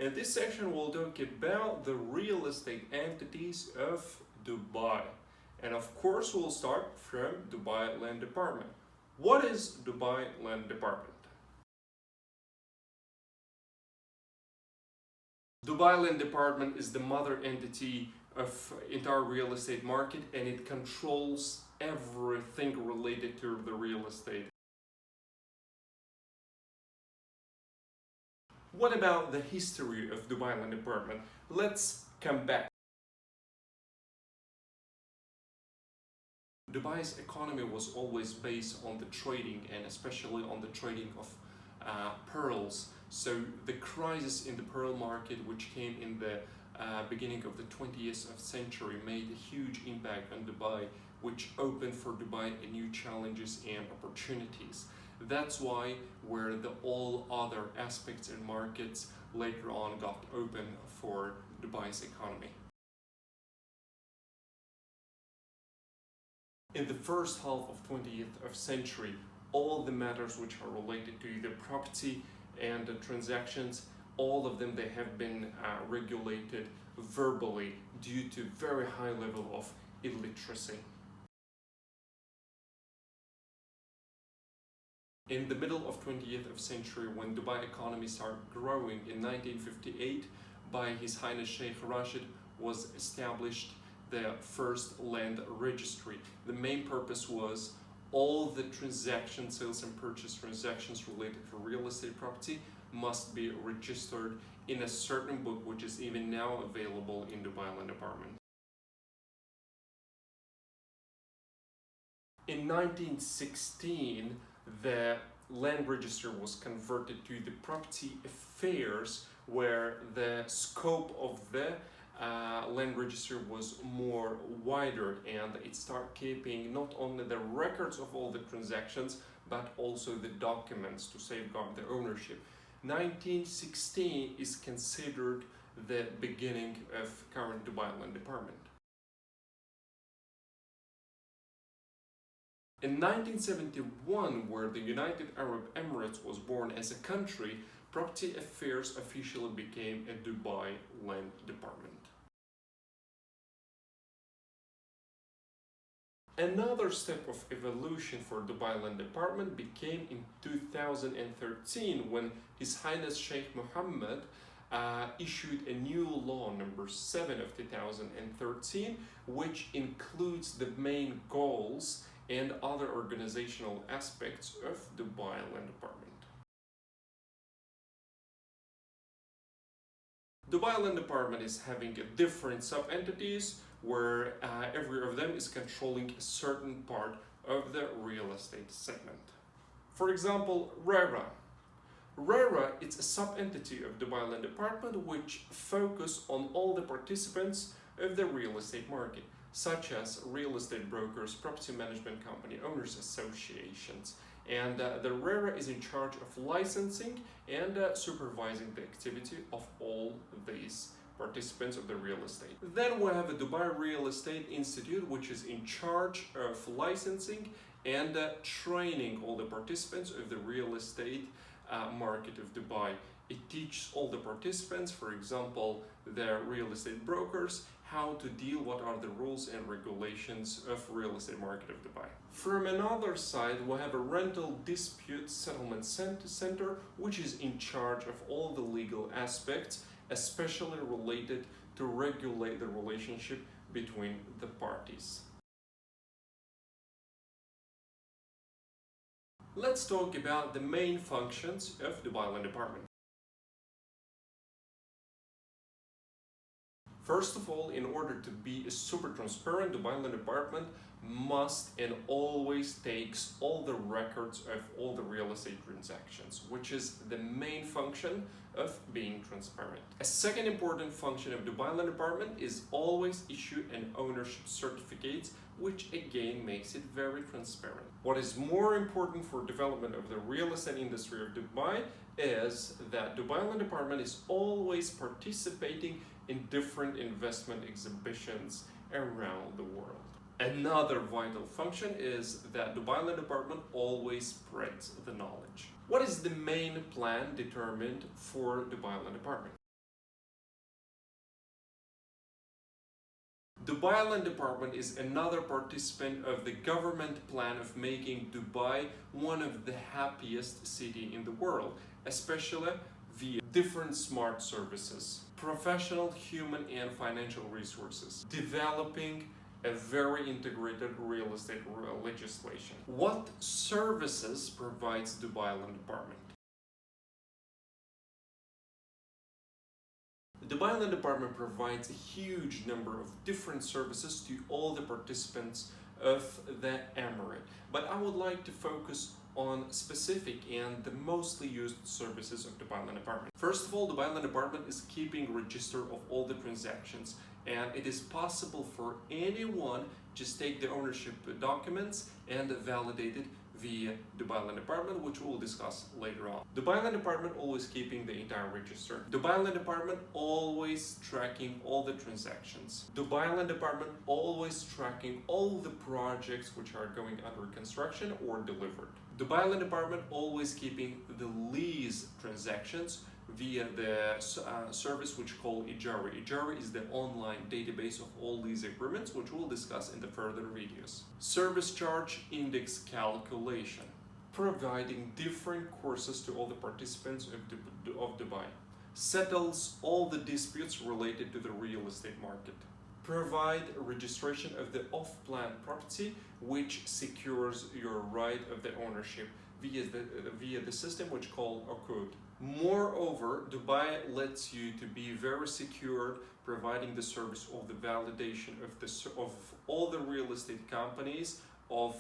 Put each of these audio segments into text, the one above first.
In this section, we'll talk about the real estate entities of Dubai. And of course, we'll start from Dubai Land Department. What is Dubai Land Department? Dubai Land Department is the mother entity of entire real estate market, and it controls everything related to the real estate. What about the history of Dubai Land Department? Let's come back. Dubai's economy was always based on the trading, and especially on the trading of pearls. So the crisis in the pearl market, which came in the beginning of the 20th century, made a huge impact on Dubai, which opened for Dubai new challenges and opportunities. That's why where the all other aspects and markets later on got open for Dubai's economy. In the first half of 20th century, all the matters which are related to either property and transactions, all of them, they have been regulated verbally due to very high level of illiteracy. In the middle of 20th century, when Dubai economy started growing in 1958, by His Highness Sheikh Rashid was established the first land registry. The main purpose was all the transactions, sales and purchase transactions related to real estate property must be registered in a certain book, which is even now available in Dubai Land Department. In 1916, the land register was converted to the property affairs, where the scope of the land register was more wider, and it started keeping not only the records of all the transactions but also the documents to safeguard the ownership. 1916 is considered the beginning of current Dubai Land Department. In 1971, where the United Arab Emirates was born as a country, property affairs officially became a Dubai Land Department. Another step of evolution for Dubai Land Department became in 2013, when His Highness Sheikh Mohammed issued a new law, number 7 of 2013, which includes the main goals and other organizational aspects of Dubai Land Department. Dubai Land Department is having a different sub-entities, where every of them is controlling a certain part of the real estate segment. For example, RERA. RERA is a sub-entity of Dubai Land Department which focus on all the participants of the real estate market, such as real estate brokers, property management company, owners associations. And the RERA is in charge of licensing and supervising the activity of all these participants of the real estate. Then we have a Dubai Real Estate Institute, which is in charge of licensing and training all the participants of the real estate market of Dubai. It teaches all the participants, for example, the real estate brokers, how to deal, what are the rules and regulations of real estate market of Dubai. From another side, we have a rental dispute settlement center, which is in charge of all the legal aspects, especially related to regulate the relationship between the parties. Let's talk about the main functions of Dubai Land Department. First of all, in order to be a super transparent, Dubai Land Department must and always takes all the records of all the real estate transactions, which is the main function of being transparent. A second important function of Dubai Land Department is always issue an ownership certificate, which again makes it very transparent. What is more important for development of the real estate industry of Dubai is that Dubai Land Department is always participating in different investment exhibitions around the world. Another vital function is that Dubai Land Department always spreads the knowledge. What is the main plan determined for Dubai Land Department? Dubai Land Department is another participant of the government plan of making Dubai one of the happiest cities in the world, especially via different smart services, professional, human, and financial resources, developing a very integrated real estate legislation. What services provides Dubai Land Department? The Dubai Land Department provides a huge number of different services to all the participants of the emirate, but I would like to focus on specific and the mostly used services of the Dubai Land Department. First of all, the Dubai Land Department is keeping register of all the transactions, and it is possible for anyone just take the ownership documents and validate it via Dubai Land Department, which we'll discuss later on. Dubai Land Department always keeping the entire register. Dubai Land Department always tracking all the transactions. Dubai Land Department always tracking all the projects which are going under construction or delivered. Dubai Land Department always keeping the lease transactions via the service which called Ijari. Ijari is the online database of all lease agreements, which we'll discuss in the further videos. Service charge index calculation, providing different courses to all the participants of Dubai. Settles all the disputes related to the real estate market. Provide registration of the off-plan property, which secures your right of the ownership via the system which called a code. Moreover, Dubai lets you to be very secure, providing the service of the validation of all the real estate companies, of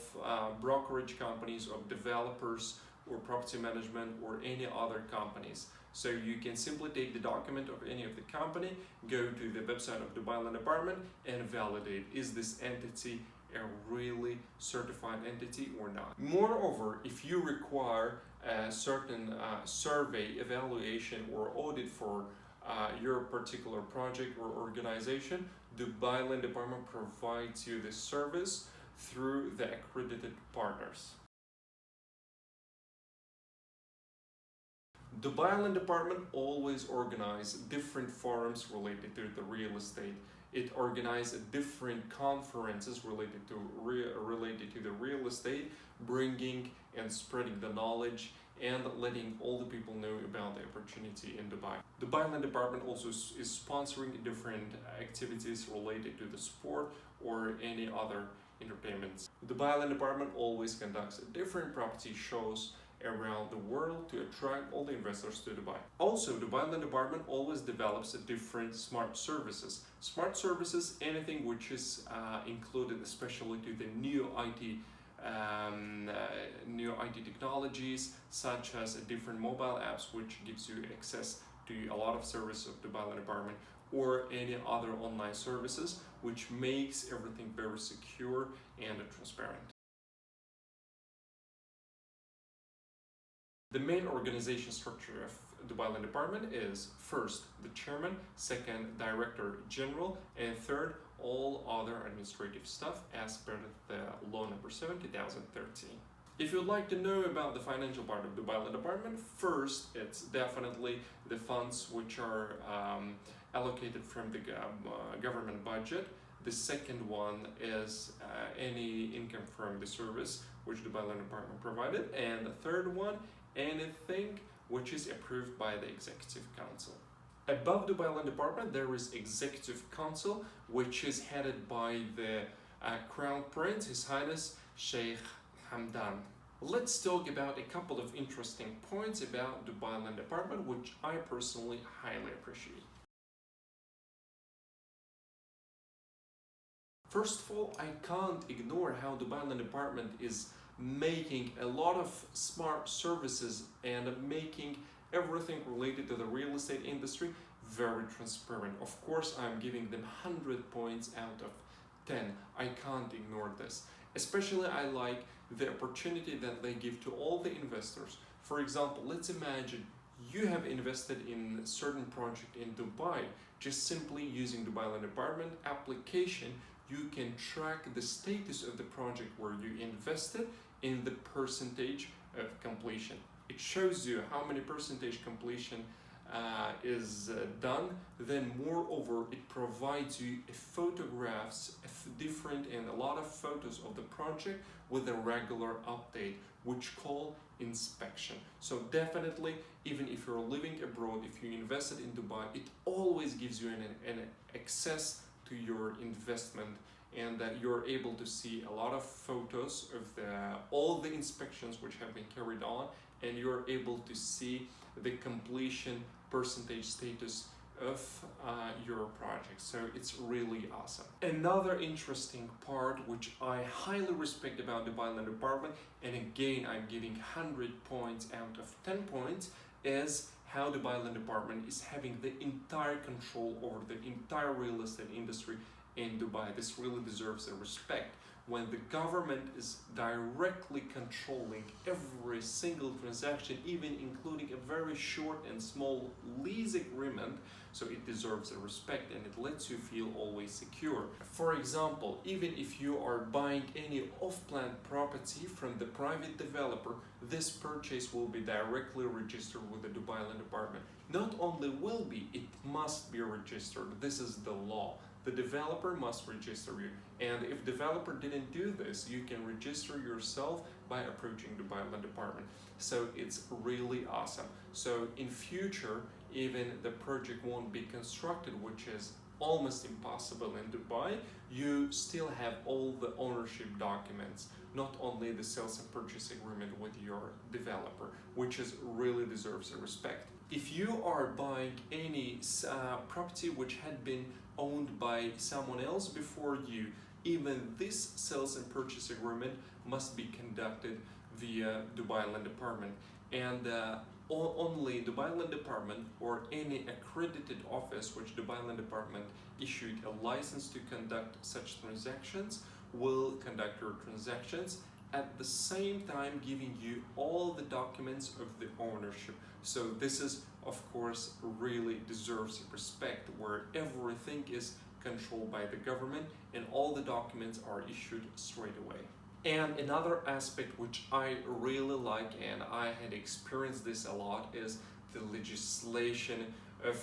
brokerage companies, of developers, or property management, or any other companies. So you can simply take the document of any of the company, go to the website of Dubai Land Department and validate, is this entity a really certified entity or not. Moreover, if you require a certain survey, evaluation, or audit for your particular project or organization, Dubai Land Department provides you this service through the accredited partners. Dubai Land Department always organizes different forums related to the real estate. It organizes different conferences related to the real estate, bringing and spreading the knowledge and letting all the people know about the opportunity in Dubai. Dubai Land Department also is sponsoring different activities related to the sport or any other entertainments. The Dubai Land Department always conducts different property shows around the world to attract all the investors to Dubai. Also, Dubai Land Department always develops different smart services. Smart services, anything which is included especially to the new IT technologies, such as different mobile apps which gives you access to a lot of services of Dubai Land Department, or any other online services which makes everything very secure and transparent. The main organization structure of Dubai Land Department is first the chairman, second director general, and third all other administrative staff as per the law number 7 2013. If you'd like to know about the financial part of Dubai Land Department, first it's definitely the funds which are allocated from the government budget. The second one is any income from the service which Dubai Land Department provided, and the third one, anything which is approved by the Executive Council. Above Dubai Land Department there is Executive Council, which is headed by the Crown Prince, His Highness Sheikh Hamdan. Let's talk about a couple of interesting points about Dubai Land Department, which I personally highly appreciate. First of all, I can't ignore how Dubai Land Department is making a lot of smart services and making everything related to the real estate industry very transparent. Of course, I'm giving them 100 points out of 10. I can't ignore this. Especially I like the opportunity that they give to all the investors. For example, let's imagine you have invested in a certain project in Dubai. Just simply using Dubai Land Department application, you can track the status of the project where you invested in the percentage of completion. It shows you how many percentage completion is done, then moreover it provides you photographs, different and a lot of photos of the project with a regular update, which call inspection. So definitely, even if you're living abroad, if you invested in Dubai, it always gives you an access to your investment, and that you're able to see a lot of photos of all the inspections which have been carried on, and you're able to see the completion percentage status of your project. So it's really awesome. Another interesting part which I highly respect about Dubai Land Department, and again I'm giving 100 points out of 10 points, is how Dubai Land Department is having the entire control over the entire real estate industry in Dubai. This really deserves a respect. When the government is directly controlling every single transaction, even including a very short and small lease agreement, so it deserves a respect and it lets you feel always secure. For example, even if you are buying any off-plan property from the private developer, this purchase will be directly registered with the Dubai Land Department. Not only will be, it must be registered. This is the law. The developer must register you, and if developer didn't do this, you can register yourself by approaching Dubai Land Department. So it's really awesome. So in future, even the project won't be constructed, which is almost impossible in Dubai, you still have all the ownership documents, not only the sales and purchase agreement with your developer, which is really deserves a respect. If you are buying any property which had been owned by someone else before you, even this sales and purchase agreement must be conducted via Dubai Land Department, and only Dubai Land Department or any accredited office which Dubai Land Department issued a license to conduct such transactions will conduct your transactions, at the same time giving you all the documents of the ownership. So this is, of course, really deserves respect, where everything is controlled by the government and all the documents are issued straight away. And another aspect which I really like, and I had experienced this a lot, is the legislation of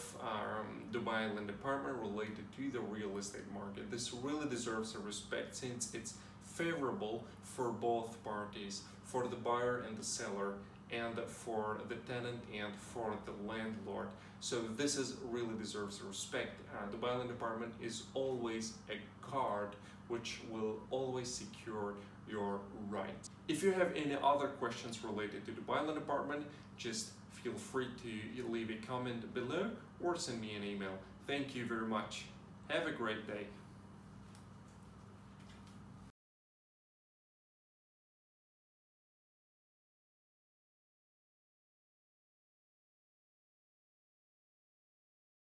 Dubai Land Department related to the real estate market. This really deserves a respect, since it's favorable for both parties, for the buyer and the seller, and for the tenant and for the landlord. So this is really deserves respect. Dubai Land Department is always a guard which will always secure your rights. If you have any other questions related to Dubai Land Department, just feel free to leave a comment below or send me an email. Thank you very much. Have a great day.